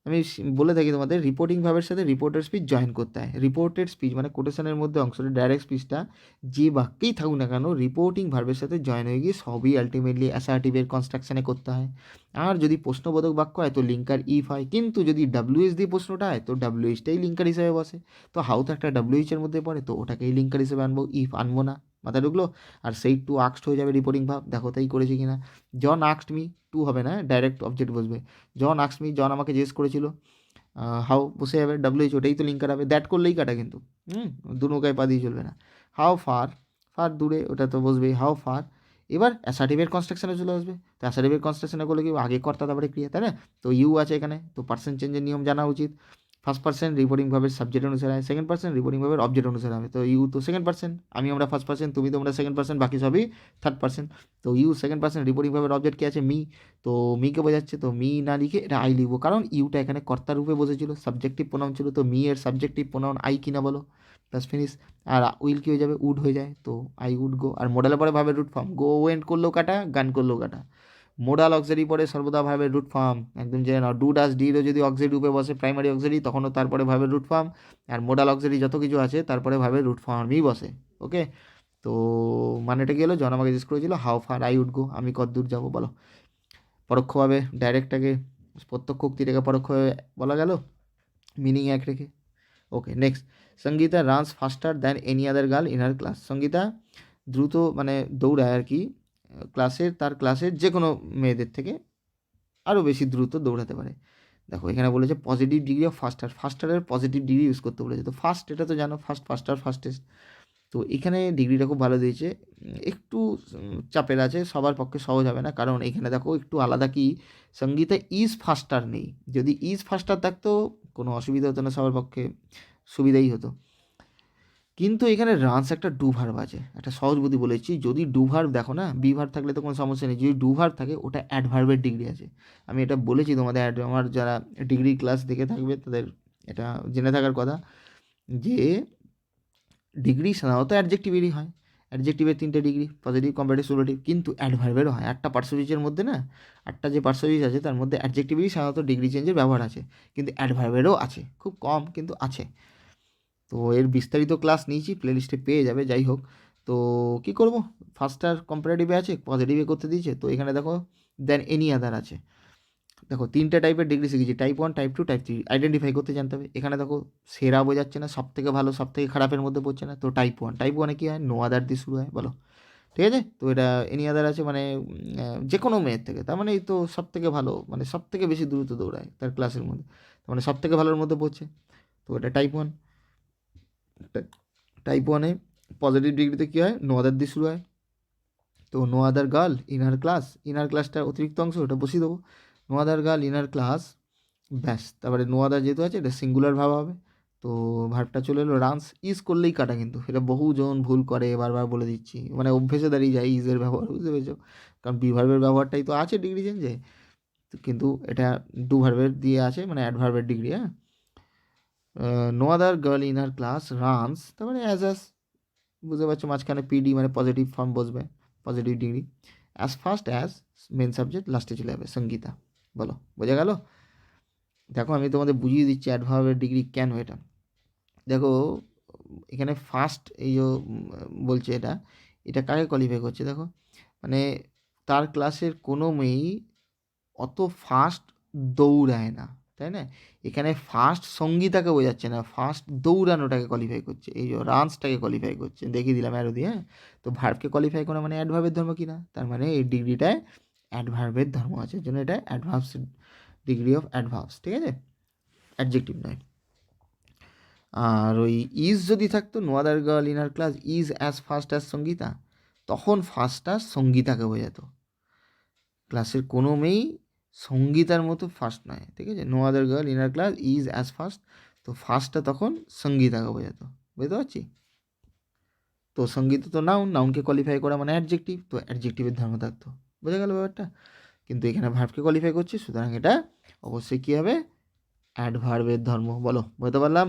S1: আমি বলে থাকি তোমাদের, রিপোর্টিং ভাবের সাথে রিপোর্টেড স্পিচ জয়েন করতে হয়। রিপোর্টেড স্পিচ মানে কোটেশনের মধ্যে অংশটা, ডাইরেক্ট স্পিচটা যে বাক্যেই থাকুক না কেন, রিপোর্টিং ভার্বের সাথে জয়েন হয়ে গিয়ে সবই আলটিমেটলি অ্যাসার্টিভের কনস্ট্রাকশনে করতে হয়। আর যদি প্রশ্নবোধক বাক্য হয় তো লিঙ্কার ইফ হয়, কিন্তু যদি WH দিয়ে প্রশ্নটা হয় তো WHটাই লিঙ্কার হিসেবে বসে। তো হাউ তো একটা WH এর মধ্যে পড়ে, তো ওটাকেই লিঙ্কার হিসেবে আনবো, ইফ আনবো না, মাথায় ঢুকলো? আর সেই টু আক্সড হয়ে যাবে রিপোর্টিং ভার্ব, দেখো তাই করেছি কি না। জন আক্সড মি, টু হবে না, ডাইরেক্ট অবজেক্ট বসবে। জন আক্সড মি, জন আমাকে জিজ্ঞেস করেছিল। হাউ বসে যাবে, ডাব্লিউএইচ, ওটাই তো লিঙ্ক কাটাবে, দ্যাট করলেই কাটা কিন্তু। দু নৌকায় পা দিয়ে চলবে না। হাউ ফার, ফার দূরে, ওটা তো বসবেই, হাউ ফার। এবার অ্যাসার্টিভের কনস্ট্রাকশনে চলে আসবে। তো অ্যাসার্টিভের কনস্ট্রাকশনে করলে কি আগে কর্তা তারপরে ক্রিয়া, তাই না? তো ইউ আছে এখানে, তো পার্সন চেঞ্জের নিয়ম জানা উচিত। ফার্স্ট পার্সন রিপোর্টিং ভাবের সাবজেক্ট অনুসারে হয়, সেকেন্ড পার্সন রিপোর্টিং ভাবের অবজেক্ট অনুসারে হবে। তো ইউ তো সেকেন্ড পার্সন, আমরা ফার্স্ট পার্সন, তোমরা সেকেন্ড পার্সন, বাকি সবই থার্ড পার্সন। তো ইউ সেকেন্ড পার্সন, রিপোর্টিং ভাবের অবজেক্ট কে আছে, মি। তো মিকে বোঝাচ্ছে, তো মি না লিখে এটা আই লিখবো, কারণ ইউটা এখানে কর্তার রূপে বসেছিল, সাবজেক্টিভ প্রোনাউন ছিল, তো মি এর সাবজেক্টিভ প্রোনাউন আই কিনা বলো, প্লাস ফিনিশ। আর উইল কি হয়ে যাবে, উড হয়ে যায়, তো আই উড গো। আর মোডালের পরে ভাবে রুট ফর্ম, গো ওয়েন্ট করলেও কাটা, গান করলেও কাটা। মোডাল অক্সারি পরে সর্বদা ভাবে রুট ফর্ম, একদম জেনে নাও। ডু ডাস ডিরও যদি অক্সারি রূপে বসে প্রাইমারি অক্সারি, তখনও তারপরে ভাবে রুট ফর্ম। আর মোডাল অক্সারি যত কিছু আছে তারপরে ভাবে রুট ফর্মই বসে। ওকে, তো মানেটা কি হলো, জন আমাকে জিজ্ঞেস করেছিল how far I would go, আমি কত দূর যাবো বলো। পরোক্ষভাবে ডাইরেক্টটাকে প্রত্যক্ষ উক্তিটাকে পরোক্ষভাবে বলা গেল, মিনিং এক রেখে। Okay, next. Sangeeta runs faster than any other girl in her class. Sangeeta দ্রুত মানে দৌড়ায় আর কি, তার ক্লাসের যে কোনো মেয়েদের থেকে আরও বেশি দ্রুত দৌড়াতে পারে। দেখো এখানে বলেছে পজিটিভ ডিগ্রি অফ ফাস্টার, ফাস্টারের পজিটিভ ডিগ্রি ইউজ করতে বলেছে। তো ফার্স্ট এটা তো জানো, ফাস্টার, ফাস্টেস্ট। তো এখানে ডিগ্রিটা খুব ভালো দিয়েছে। একটু চাপের আছে, সবার পক্ষে সহজ হবে না, কারণ এখানে দেখো একটু আলাদা কি, সঙ্গীতে ইজ ফাস্টার নেই। যদি ইজ ফাস্টার থাকতো কোনো অসুবিধা হতো না, সবার পক্ষে সুবিধাই হতো। কিন্তু এখানে রানস একটা ডু ভার্ব আছে, একটা সহজ বুদ্ধি বলেছি, যদি ডু ভার্ব দেখো না, বি ভার্ব থাকলে তো কোনো সমস্যা নেই, যদি ডু ভার্ব থাকে ওটা অ্যাডভার্বের ডিগ্রি আছে। আমি এটা বলেছি তোমাদের, আমার যারা ডিগ্রি ক্লাস দেখে থাকবে তাদের এটা জেনে থাকার কথা, যে ডিগ্রি সাধারণত অ্যাডজেক্টিভেরই হয়। অ্যাডজেক্টিভের 3টে ডিগ্রি, পজিটিভ, কম্পারেটিভ, সুপারলেটিভ, কিন্তু অ্যাডভার্বেরও হয়। 8টা পার্সোনালিটির মধ্যে না, 8টা যে পার্সোনালিটি আছে তার মধ্যে অ্যাডজেক্টিভেরই সাধারণত ডিগ্রি চেঞ্জের ব্যবহার আছে, কিন্তু অ্যাডভার্বেরও আছে, খুব কম কিন্তু আছে। তো এর বিস্তারিত ক্লাস নিয়েছি, প্লেলিস্টে পেয়ে যাবে। যাই হোক, তো কী করব, ফার্স্টার কম্পারেটিভে আছে, পজিটিভে করতে দিয়েছে, তো এখানে দেখো দেন এনি আদার আছে। দেখো 3টে টাইপের ডিগ্রি শিখেছি, টাইপ 1, টাইপ 2, টাইপ 3, আইডেন্টিফাই করতে জানতে হবে। এখানে দেখো সেরা বোঝাচ্ছে না, সব থেকে ভালো সব থেকে খারাপের মধ্যে পড়ছে না, তো টাইপ 1, টাইপ 1-এ কী হয়, নো আদার দিয়ে শুরু হয় বলো, ঠিক আছে। তো এটা এনি আদার আছে মানে যে কোনো মেয়ের থেকে, তার মানে এই তো সব থেকে ভালো, মানে সব থেকে বেশি দ্রুত দৌড়ায় তার ক্লাসের মধ্যে, তার মানে সব থেকে ভালোর মধ্যে পড়ছে, তো এটা টাইপ 1। টাইপ 1-এ পজিটিভ ডিগ্রিতে কী হয়, নো আদার দিয়ে শুরু হয়, তো no other girl in her class, in her ক্লাসটা অতিরিক্ত অংশ, ওটা বসিয়ে দেবো, no other girl in her class, ব্যাস। তারপরে নো আদার যেহেতু আছে এটা সিঙ্গুলার ভাব হবে, তো ভার্বটা চলে এলো রানস। ইজ করলেই কাটা, কিন্তু এটা বহুজন ভুল করে, বারবার বলে দিচ্ছি, মানে অভ্যেসে দাঁড়িয়ে যায় ইজের ব্যবহার, বুঝতে পেরেছো, কারণ বি ভার্বের ব্যবহারটাই তো আছে ডিগ্রি চেঞ্জে, কিন্তু এটা ডু ভার্বের দিয়ে আছে, মানে অ্যাডভার্বের ডিগ্রি। হ্যাঁ, no other girl in her class runs, তারপরে অ্যাজ বুঝতে পারছো, মাঝখানে পিডি মানে পজিটিভ ফর্ম বসবে, positive degree, as first as main subject, লাস্টে চলে যাবে সঙ্গীতা। বলো বোঝা গেল? দেখো আমি তোমাদের বুঝিয়ে দিচ্ছি অ্যাডভার্বের ডিগ্রি কেন এটা। দেখো এখানে ফার্স্ট এই যে বলছে এটা, এটা কাকে কোয়ালিফাই করছে দেখো, মানে তার ক্লাসের কোনো মেয়েই অত ফাস্ট দৌড়ায় না, তাই না? এখানে ফার্স্ট সঙ্গীতাকে বোঝাচ্ছে না, ফার্স্ট দৌড়ানোটাকে কোয়ালিফাই করছে, এই যে রানসটাকে কোয়ালিফাই করছে, দেখিয়ে দিলাম অ্যারো দিয়ে। হ্যাঁ, তো ভার্বকে কোয়ালিফাই করা মানে অ্যাডভার্বের ধর্ম কি না, তার মানে এই ডিগ্রিটায় অ্যাডভার্বের ধর্ম আছে, এর জন্য এটা অ্যাডভার্বস, ডিগ্রি অফ অ্যাডভার্বস, ঠিক আছে, অ্যাডজেক্টিভ নয়। আর ওই ইজ যদি থাকতো, no other girl in her class is as fast as Sangeeta, তখন ফার্স্ট অ্যাজ সঙ্গীতাকে বোঝাতো, ক্লাসের কোনো মেয়েই সঙ্গীতার মতো ফার্স্ট নয়, ঠিক আছে। No other girl in her class is as first, তো ফার্স্টটা তখন সঙ্গীতাকে বোঝাতো, বুঝতে পারছি। তো সঙ্গীতা তো নাউন, নাউনকে কোয়ালিফাই করা মানে অ্যাডজেক্টিভ, তো অ্যাডজেক্টিভের ধর্ম থাকতো, বোঝা গেল ব্যাপারটা। কিন্তু এখানে ভার্বকে কোয়ালিফাই করছে, সুতরাং এটা অবশ্যই কী হবে, অ্যাডভার্বের ধর্ম, বলো বুঝতে পারলাম।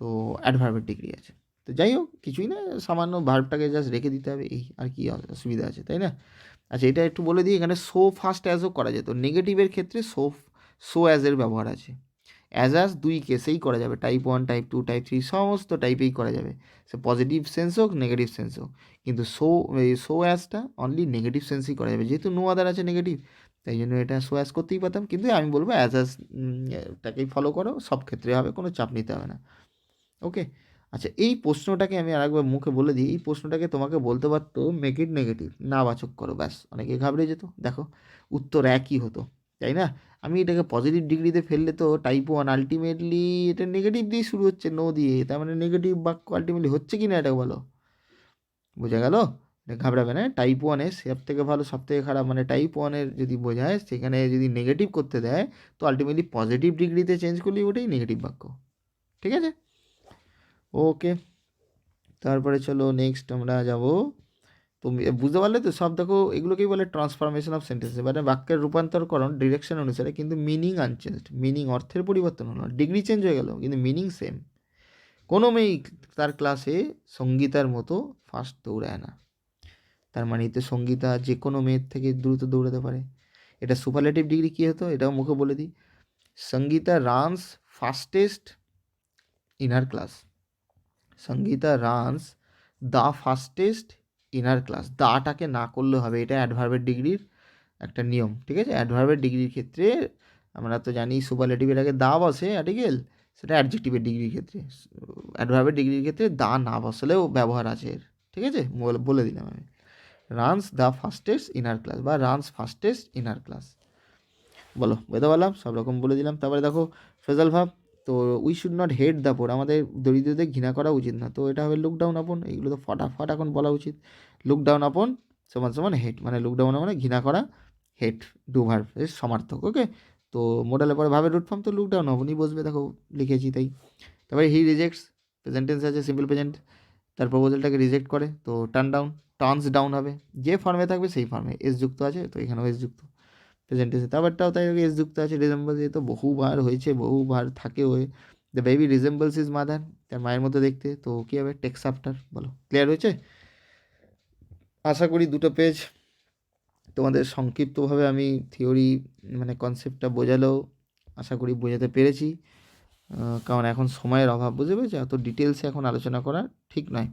S1: তো অ্যাডভার্বের ডিগ্রি আছে। তো যাই হোক, কিছুই না, সামান্য ভার্বটাকে জাস্ট রেখে দিতে হবে, এই আর কি অসুবিধা আছে, তাই না? আচ্ছা, এটা একটু বলে দিই, এখানে সো ফার্স্ট অ্যাজও করা যেত, নেগেটিভের ক্ষেত্রে সো অ্যাজের ব্যবহার আছে। অ্যাজ দুই কেসেই করা যাবে, টাইপ 1, টাইপ 2, টাইপ 3 সমস্ত টাইপেই করা যাবে, সে পজিটিভ সেন্স হোক নেগেটিভ সেন্স হোক, কিন্তু সো অ্যাজটা অনলি নেগেটিভ সেন্সই করা যাবে, যেহেতু নো আদার আছে নেগেটিভ, তাই জন্য এটা সো অ্যাজ করতেই পারতাম, কিন্তু আমি বলবো টাকেই ফলো করো, সব ক্ষেত্রে হবে, কোনো চাপ নিতে হবে না। ওকে, আচ্ছা, এই প্রশ্নটাকে আমি আরেকবার মুখে বলে দিই, এই প্রশ্নটাকে তোমাকে বলতে পারতো মেক ইট নেগেটিভ, না বাচক করো, ব্যাস অনেকে ঘাবড়ে যেত। দেখো উত্তর একই হতো, তাই না? আমি এটাকে পজিটিভ ডিগ্রিতে ফেললে তো টাইপ ওয়ান আলটিমেটলি এটা নেগেটিভ দিয়ে শুরু হচ্ছে, নো দিয়ে, তার মানে নেগেটিভ বাক্য আলটিমেটলি হচ্ছে কি না এটা বলো, বোঝা গেল? এটা ঘাবড়াবে না, টাইপ ওয়ানে সব থেকে ভালো সব থেকে খারাপ, মানে টাইপ ওয়ানের যদি বোঝায় সেখানে যদি নেগেটিভ করতে দেয় তো আলটিমেটলি পজিটিভ ডিগ্রিতে চেঞ্জ করলেই ওটাই নেগেটিভ বাক্য, ঠিক আছে? ওকে, তারপরে চলো নেক্সট আমরা যাব। তুমি বুঝতে পারলে তো সব? দেখো এগুলোকেই বলে ট্রান্সফরমেশন অফ সেন্টেন্স, মানে বাক্যের রূপান্তরকরণ ডিরেকশন অনুসারে, কিন্তু মিনিং আনচেঞ্জড, মিনিং অর্থের পরিবর্তন হলো, ডিগ্রি চেঞ্জ হয়ে গেল কিন্তু মিনিং সেম। কোনো মেয়েই তার ক্লাসে সঙ্গীতার মতো ফাস্ট দৌড়ায় না, তার মানে এতে সঙ্গীতা যে কোনো মেয়ের থেকে দ্রুত দৌড়াতে পারে। এটা সুপারলেটিভ ডিগ্রি কী হতো এটাও মুখে বলে দিই, Sangeeta runs fastest in her class, Sangeeta runs the fastest in her class, দাটাকে না করলে হবে, এটা অ্যাডভার্বের ডিগ্রির একটা নিয়ম, ঠিক আছে? অ্যাডভার্বের ডিগ্রির ক্ষেত্রে আমরা তো জানি সুপারলেটিভের আগে দা বসে আর্টিকেল, সেটা অ্যাডজেক্টিভের ডিগ্রির ক্ষেত্রে, অ্যাডভার্বের ডিগ্রির ক্ষেত্রে দা না বসলেও ব্যবহার আছে এর, ঠিক আছে? বলে দিলাম আমি, runs the fastest in her class বা runs fastest in her class, বলো বুঝতে পারলাম? সব রকম বলে দিলাম। তারপরে দেখো ফ্রেজাল ভাব, তো we should not hate the poor, আমাদের দরিদ্রদের ঘৃণা করা উচিত না, তো এটা হবে লুক ডাউন আপন, এইগুলো তো ফটাফট এখন বলা উচিত। লুক ডাউন আপন সমান সমান হেট, মানে লুক ডাউন মানে ঘৃণা করা, হেট ডু ভার্ব এর সমার্থক, ওকে? তো মোডালের পরে ভাবে রুট ফর্ম, তো লুক ডাউন আপনই বসবে, দেখো লিখেছি তাই। তারপরে হি রিজেক্টস, প্রেজেন্ট টেন্স আছে সিম্পল প্রেজেন্ট, তার প্রপোজালটাকে রিজেক্ট করে, তো টার্ন ডাউন, টার্নস ডাউন হবে, যে ফর্মে থাকবে সেই ফর্মে, এস যুক্ত আছে তো এখানেও এস যুক্ত, প্রেজেন্টেন্সে তারপরটাও তাই এস যুক্ত আছে, রিজেম্বলস এই তো বহুবার হয়েছে, বহুবার থাকে হয়ে, the baby resembles is mother, তার মায়ের মতো দেখতে, তো কী হবে টেক্স আফটার, বলো ক্লিয়ার হয়েছে? আশা করি দুটো পেজ তোমাদের সংক্ষিপ্তভাবে আমি থিওরি মানে কনসেপ্টটা বোঝালেও আশা করি বোঝাতে পেরেছি, কারণ এখন সময়ের অভাব, বুঝতে পেরেছো? এত ডিটেলসে এখন আলোচনা করা ঠিক নয়,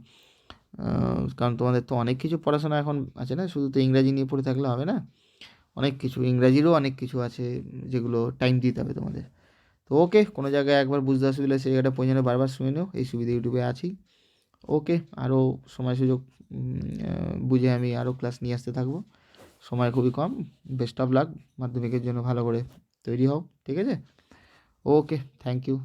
S1: কারণ তোমাদের তো অনেক কিছু পড়াশোনা এখন আছে না, শুধু তো ইংরাজি নিয়ে পড়ে থাকলে হবে না, অনেক কিছু ইংরাজিরও অনেক কিছু আছে যেগুলো টাইম দিতে হবে তোমাদের। তো ওকে, কোনো জায়গায় একবার বুঝতে অসুবিধা সেই জায়গাটা পৌঁছানো বারবার শুনে নিও, এই সুবিধা ইউটিউবে আছেই। ওকে, আরও সময় সুযোগ বুঝে আমি আরও ক্লাস নিয়ে আসতে থাকবো, সময় খুবই কম। বেস্ট অফ লাক, মাধ্যমিকের জন্য ভালো করে তৈরি হও, ঠিক আছে? ওকে, থ্যাংক ইউ।